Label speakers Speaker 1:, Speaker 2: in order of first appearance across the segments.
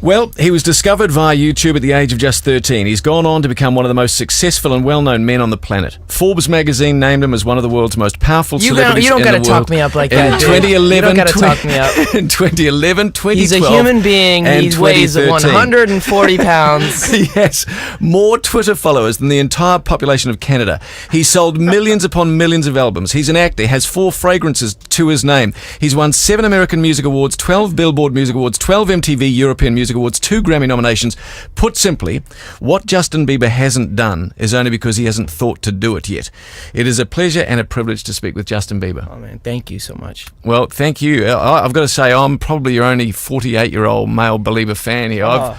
Speaker 1: Well, he was discovered via YouTube at the age of just 13. He's gone on to become one of the most successful and well-known men on the planet. Forbes magazine named him as one of the world's most powerful celebrities
Speaker 2: You don't
Speaker 1: in
Speaker 2: gotta
Speaker 1: the world.
Speaker 2: talk me up like that,
Speaker 1: In
Speaker 2: dude.
Speaker 1: 2011,
Speaker 2: You don't gotta talk me up.
Speaker 1: In 2011, 2012,
Speaker 2: He's a human being.
Speaker 1: and
Speaker 2: He weighs
Speaker 1: 2013.
Speaker 2: 140 pounds.
Speaker 1: He has more Twitter followers than the entire population of Canada. He's sold millions upon millions of albums. He's an actor, has 4 fragrances to his name. He's won 7 American Music Awards, 12 Billboard Music Awards, 12 MTV European Music Awards, 2 Grammy nominations. Put simply, what Justin Bieber hasn't done is only because he hasn't thought to do it yet. It is a pleasure and a privilege to speak with Justin Bieber.
Speaker 2: Oh man, thank you so much.
Speaker 1: Well, thank you. I've got to say, I'm probably your only 48-year-old male Belieber fan here.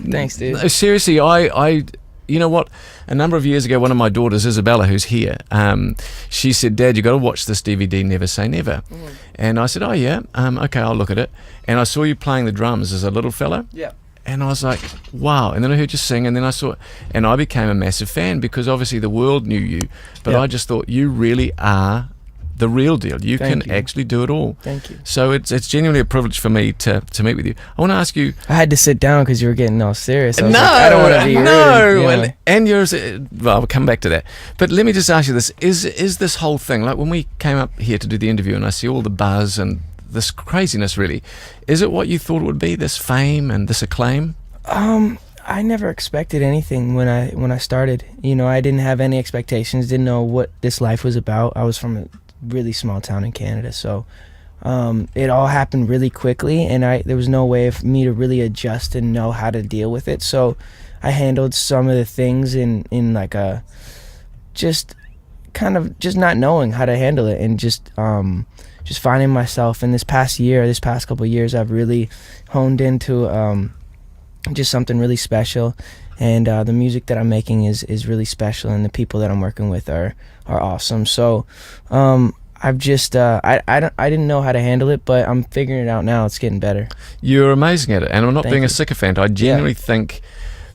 Speaker 2: Thanks, dude.
Speaker 1: No, seriously, you know what? A number of years ago, one of my daughters, Isabella, who's here, she said, "Dad, you got to watch this DVD, Never Say Never." And I said, "Oh yeah, okay, I'll look at it." And I saw you playing the drums as a little fella.
Speaker 2: Yeah.
Speaker 1: And I was like, wow. And then I heard you sing, and then and I became a massive fan because obviously the world knew you, but I just thought you really are the real deal. You
Speaker 2: Thank
Speaker 1: can
Speaker 2: you.
Speaker 1: actually do it all.
Speaker 2: Thank you.
Speaker 1: So it's genuinely a privilege for me to meet with you. I want to ask you.
Speaker 2: I had to sit down because you were getting all serious. I was
Speaker 1: No,
Speaker 2: like, I don't want to be rude.
Speaker 1: no,
Speaker 2: You know?
Speaker 1: and you're. Well, I'll come back to that. But let me just ask you this: is this whole thing, like when we came up here to do the interview, and I see all the buzz and this craziness, really, is it what you thought it would be? This fame and this acclaim?
Speaker 2: I never expected anything when I started. You know, I didn't have any expectations. Didn't know what this life was about. I was from a really small town in Canada, so it all happened really quickly, and there was no way for me to really adjust and know how to deal with it. So I handled some of the things in like a just not knowing how to handle it, and just finding myself. In this past couple of years, I've really honed into just something really special, and the music that I'm making is really special, and the people that I'm working with are awesome. So I've just I didn't know how to handle it, but I'm figuring it out now. It's getting better.
Speaker 1: You're amazing at it, and I'm not
Speaker 2: Thank
Speaker 1: being
Speaker 2: you.
Speaker 1: a sycophant. I genuinely think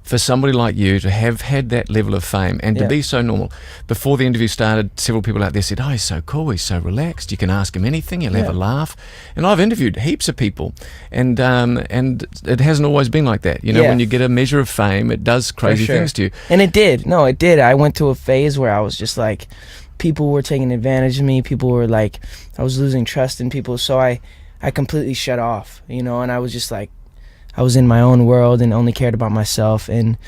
Speaker 1: for somebody like you to have had that level of fame and to be so normal. Before the interview started, several people out there said, "Oh, he's so cool, he's so relaxed, you can ask him anything, he'll have a laugh." And I've interviewed heaps of people, and it hasn't always been like that. You know, when you get a measure of fame, it does crazy things to you.
Speaker 2: And it did. No, it did. I went to a phase where I was just like, people were taking advantage of me. People were like, I was losing trust in people. So I completely shut off, you know, and I was just like, I was in my own world and only cared about myself. And,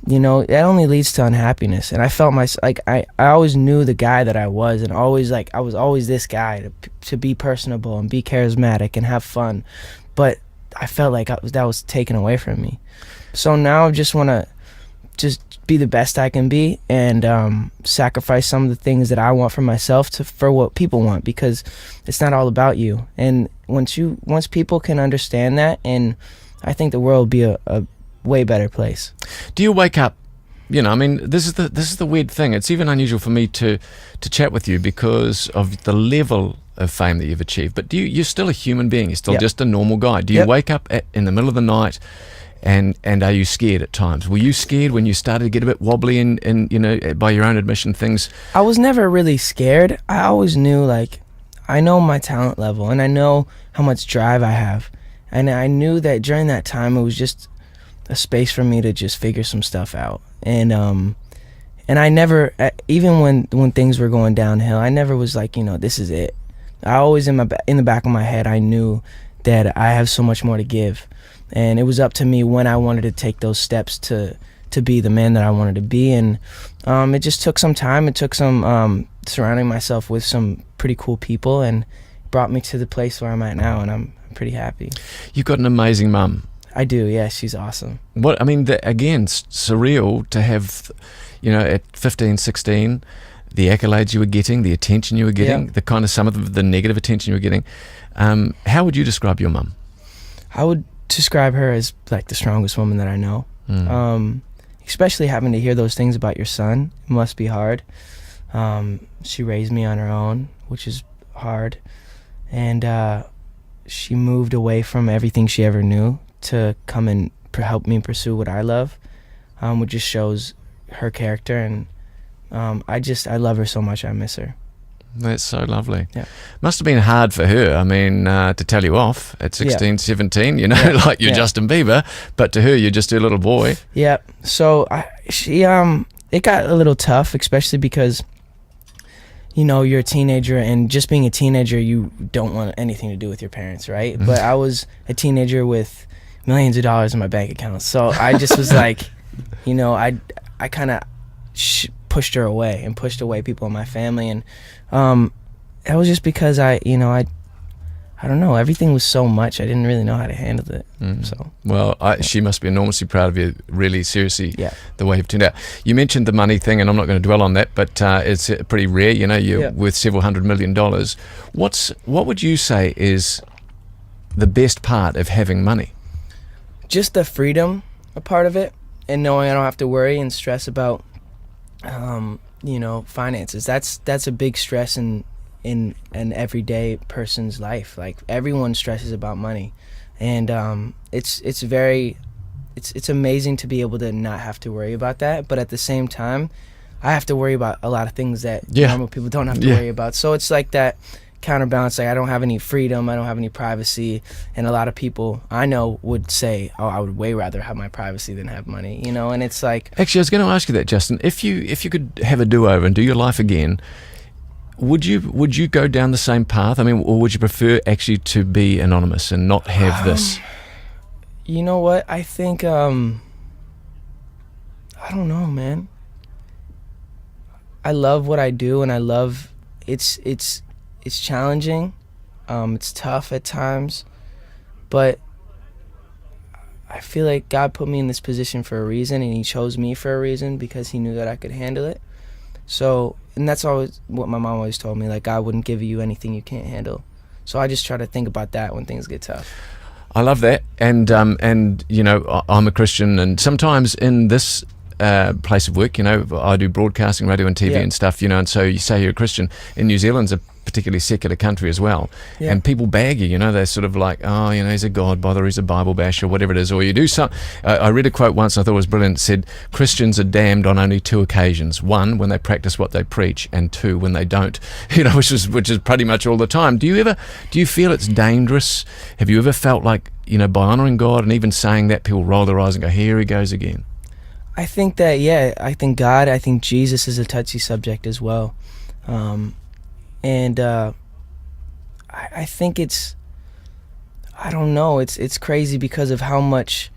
Speaker 2: you know, that only leads to unhappiness. And I felt I always knew the guy that I was, and always like, I was always this guy to be personable and be charismatic and have fun. But I felt like that was taken away from me. So now I just want to just be the best I can be, and sacrifice some of the things that I want for myself for what people want, because it's not all about you. And once people can understand that, and I think the world will be a way better place.
Speaker 1: Do you wake up? You know, I mean, this is the weird thing. It's even unusual for me to chat with you because of the level of fame that you've achieved. But you're still a human being. You're still just a normal guy. Do you wake up in the middle of the night, and are you scared at times? Were you scared when you started to get a bit wobbly and you know, by your own admission, things?
Speaker 2: I was never really scared. I always knew, like, I know my talent level, and I know how much drive I have. And I knew that during that time, it was just a space for me to just figure some stuff out. And I never, even when things were going downhill, I never was like, you know, this is it. I always, in the back of my head, I knew that I have so much more to give. And it was up to me when I wanted to take those steps to be the man that I wanted to be. And it just took some time. It took some surrounding myself with some pretty cool people, and brought me to the place where I'm at now, and I'm pretty happy.
Speaker 1: You've got an amazing mum.
Speaker 2: I do, yeah, she's awesome.
Speaker 1: What I mean, again, surreal to have, you know, at 15, 16, the accolades you were getting, the attention you were getting, the kind of some of the negative attention you were getting. How would you describe your mum?
Speaker 2: I would describe her as like the strongest woman that I know. Especially having to hear those things about your son. It must be hard. She raised me on her own, which is hard. And she moved away from everything she ever knew to come and help me pursue what I love, which just shows her character. And I love her so much. I miss her.
Speaker 1: That's so lovely.
Speaker 2: Yeah.
Speaker 1: Must have been hard for her, I mean, to tell you off at 16, 17, you know,
Speaker 2: Yeah.
Speaker 1: like you're Justin Bieber, but to her, you're just a little boy.
Speaker 2: Yeah. So it got a little tough, especially because, you know, you're a teenager, and just being a teenager, you don't want anything to do with your parents, right? But I was a teenager with millions of dollars in my bank account, so I just was like, you know, I kind of pushed her away and pushed away people in my family, and it was just because I don't know, everything was so much, I didn't really know how to handle it. So
Speaker 1: well, she must be enormously proud of you, really, seriously,
Speaker 2: Yeah.
Speaker 1: the way you've turned out. You mentioned the money thing, and I'm not going to dwell on that, but it's pretty rare, you know, you're worth several $100 million. What would you say is the best part of having money?
Speaker 2: just the freedom, a part of it, and knowing I don't have to worry and stress about you know, finances. That's a big stress in an everyday person's life. Like, everyone stresses about money, and it's amazing to be able to not have to worry about that. But at the same time, I have to worry about a lot of things that normal people don't have to worry about. So it's like that counterbalance. Like, I don't have any freedom, I don't have any privacy, and a lot of people I know would say, oh, I would way rather have my privacy than have money, you know. And it's like,
Speaker 1: Actually, I was going to ask you that, Justin. If you could have a do-over and do your life again, would you go down the same path? I mean, or would you prefer actually to be anonymous and not have this?
Speaker 2: you know what, I think I don't know, man. I love what I do, and I love it's challenging, it's tough at times, but I feel like God put me in this position for a reason, and he chose me for a reason, because he knew that I could handle it. So, and that's always what my mom always told me, like, God wouldn't give you anything you can't handle. So I just try to think about that when things get tough.
Speaker 1: I love that, and you know, I'm a Christian, and sometimes in this place of work, you know, I do broadcasting, radio and TV and stuff, you know, and so you say you're a Christian. In New Zealand's a particularly secular country as well, and people bag you, you know, they're sort of like, oh, you know, he's a God bother, he's a Bible bash, or whatever it is, or you do some. I read a quote once I thought was brilliant. It said, Christians are damned on only two occasions: one, when they practice what they preach, and two, when they don't. You know, which is pretty much all the time. Do you feel it's dangerous? Have you ever felt like, you know, by honoring God and even saying that, people roll their eyes and go, here he goes again?
Speaker 2: I think that, I think God, I think Jesus is a touchy subject as well. And I think I don't know, it's crazy because of how much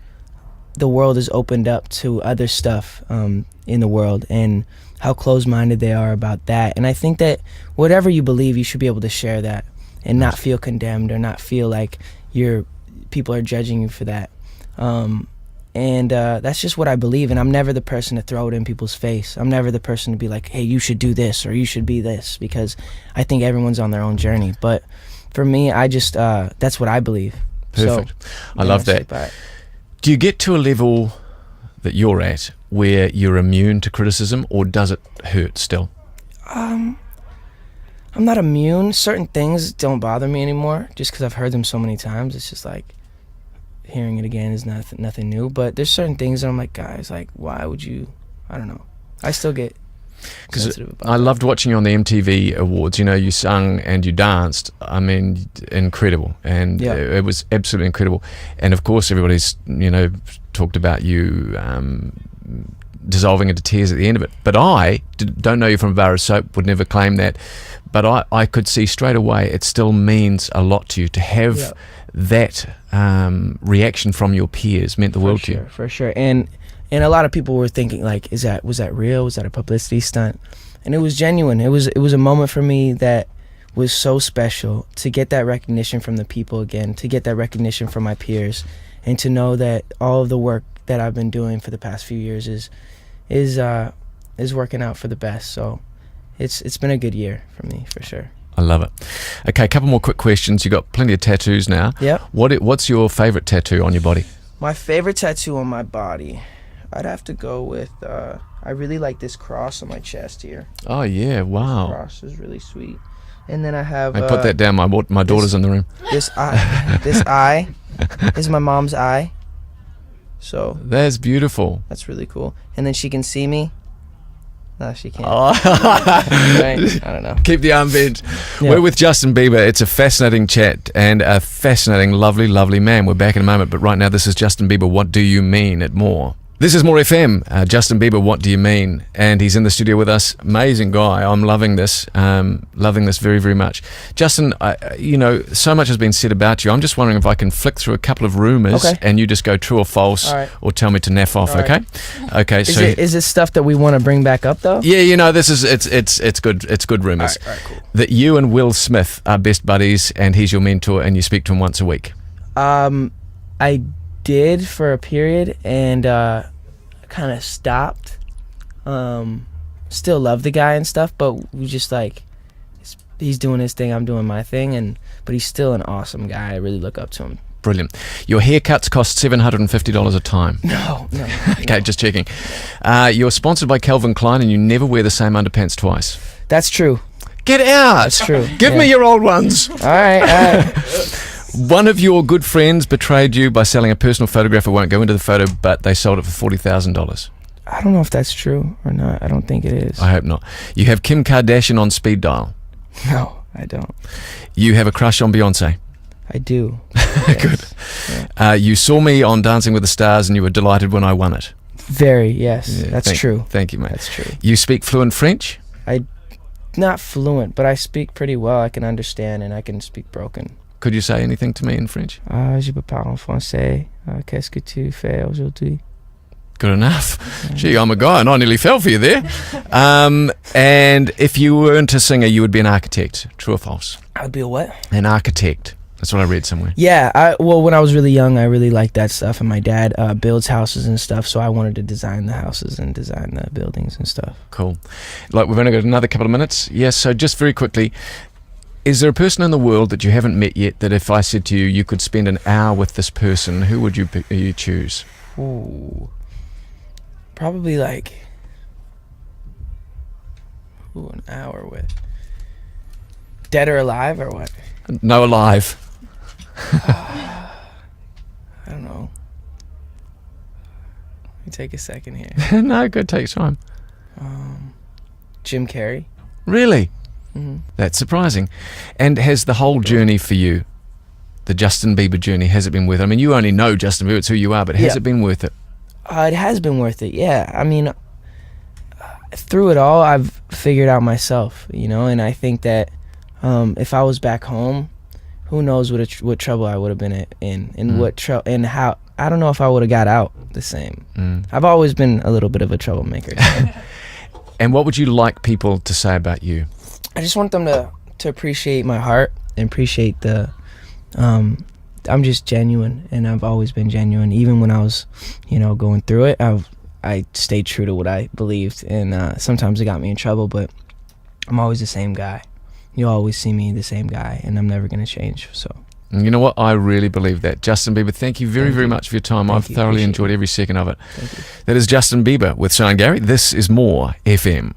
Speaker 2: the world is opened up to other stuff in the world, and how closed-minded they are about that. And I think that whatever you believe, you should be able to share that and not feel condemned, or not feel like people are judging you for that. And that's just what I believe, and I'm never the person to throw it in people's face. I'm never the person to be like, hey, you should do this, or you should be this, because I think everyone's on their own journey. But for me, I just that's what I believe.
Speaker 1: Perfect.
Speaker 2: So,
Speaker 1: I love that. Do you get to a level that you're at where you're immune to criticism, or does it hurt still?
Speaker 2: I'm not immune. Certain things don't bother me anymore, just because I've heard them so many times. It's just like, hearing it again is nothing new. But there's certain things that I'm like, guys, like, why would you? I don't know. I still get sensitive about
Speaker 1: I loved watching you on the MTV Awards. You know, you sung and you danced. I mean, incredible, and it was absolutely incredible. And of course, everybody's, you know, talked about you dissolving into tears at the end of it. But I don't know you from a bar of soap, would never claim that. But I could see straight away it still means a lot to you to have that reaction from your peers. Meant the world to you.
Speaker 2: For sure. And a lot of people were thinking, like, was that real? Was that a publicity stunt? And it was genuine. It was a moment for me that was so special, to get that recognition from the people again, to get that recognition from my peers, and to know that all of the work that I've been doing for the past few years is working out for the best. So it's been a good year for me, for sure.
Speaker 1: I love it. Okay, a couple more quick questions. You got plenty of tattoos now.
Speaker 2: Yep.
Speaker 1: What's your favorite tattoo on your body?
Speaker 2: My favorite tattoo on my body, I'd have to go with, I really like this cross on my chest here.
Speaker 1: Oh yeah, wow.
Speaker 2: This cross is really sweet. And then I have...
Speaker 1: I put that down. My daughter's in the room.
Speaker 2: This eye is my mom's eye. So...
Speaker 1: That's beautiful.
Speaker 2: That's really cool. And then she can see me. No, she can't.
Speaker 1: Oh.
Speaker 2: Right? I don't know.
Speaker 1: Keep the arm bent.
Speaker 2: Yeah.
Speaker 1: We're with Justin Bieber. It's a fascinating chat and a fascinating, lovely, lovely man. We're back in a moment, but right now this is Justin Bieber. What do you mean at More? This is More FM. Justin Bieber, what do you mean? And he's in the studio with us. Amazing guy. I'm loving this. Loving this very, very much. Justin, so much has been said about you. I'm just wondering if I can flick through a couple of rumors and you just go true or false,
Speaker 2: All right.
Speaker 1: or tell me to naff off.
Speaker 2: All
Speaker 1: Okay.
Speaker 2: right.
Speaker 1: Okay.
Speaker 2: Is it stuff that we want to bring back up though?
Speaker 1: Yeah, this is it's good. It's good rumors.
Speaker 2: All right, cool.
Speaker 1: That you and Will Smith are best buddies, and he's your mentor, and you speak to him once a week.
Speaker 2: I did for a period, and kind of stopped. Still love the guy and stuff, but we just like, he's doing his thing, I'm doing my thing, but he's still an awesome guy. I really look up to him.
Speaker 1: Brilliant. Your haircuts cost $750 a time.
Speaker 2: No.
Speaker 1: Okay, just checking. You're sponsored by Calvin Klein, and you never wear the same underpants twice.
Speaker 2: That's true.
Speaker 1: Get out.
Speaker 2: That's true.
Speaker 1: Give me your old ones.
Speaker 2: All right.
Speaker 1: One of your good friends betrayed you by selling a personal photograph. I won't go into the photo, but they sold it for $40,000.
Speaker 2: I don't know if that's true or not. I don't think it is.
Speaker 1: I hope not. You have Kim Kardashian on speed dial.
Speaker 2: No, I don't.
Speaker 1: You have a crush on Beyonce.
Speaker 2: I do.
Speaker 1: Good.
Speaker 2: Yeah.
Speaker 1: You saw me on Dancing with the Stars, and you were delighted when I won it.
Speaker 2: Yes.
Speaker 1: Yeah,
Speaker 2: that's true.
Speaker 1: Thank you, mate.
Speaker 2: That's true.
Speaker 1: You speak fluent French?
Speaker 2: Not fluent, but I speak pretty well. I can understand, and I can speak broken.
Speaker 1: Could you say anything to me in French?
Speaker 2: Je peux parler en français. Qu'est-ce que tu fais aujourd'hui?
Speaker 1: Good enough. Gee, I'm a guy, and I nearly fell for you there. And if you weren't a singer, you would be an architect. True or false?
Speaker 2: I would be a what?
Speaker 1: An architect. That's what I read somewhere.
Speaker 2: Yeah. When I was really young, I really liked that stuff, and my dad builds houses and stuff, so I wanted to design the houses and design the buildings and stuff.
Speaker 1: Cool. Like, we've only got another couple of minutes. Yes, so just very quickly, is there a person in the world that you haven't met yet that if I said to you, you could spend an hour with this person, who would you choose?
Speaker 2: Ooh. Probably like... an hour with... Dead or alive, or what?
Speaker 1: No, alive.
Speaker 2: I don't know. Let me take a second here.
Speaker 1: No, good, take your time.
Speaker 2: Jim Carrey.
Speaker 1: Really?
Speaker 2: Mm-hmm.
Speaker 1: That's surprising. And has the whole journey for you, the Justin Bieber journey, has it been worth it? I mean, you only know Justin Bieber, it's who you are, but has it been worth it?
Speaker 2: It has been worth it, yeah. I mean, through it all, I've figured out myself, and I think that if I was back home, who knows what trouble I would have been in, and and how, I don't know if I would have got out the same. I've always been a little bit of a troublemaker.
Speaker 1: And what would you like people to say about you?
Speaker 2: I just want them to appreciate my heart and appreciate I'm just genuine, and I've always been genuine. Even when I was, going through it, I stayed true to what I believed, and sometimes it got me in trouble, but I'm always the same guy. You'll always see me the same guy, and I'm never going to change, so.
Speaker 1: And you know what? I really believe that. Justin Bieber, thank you very much for your time. I've thoroughly enjoyed every second of it.
Speaker 2: Thank you.
Speaker 1: That is Justin Bieber with Sean Gary. This is More FM.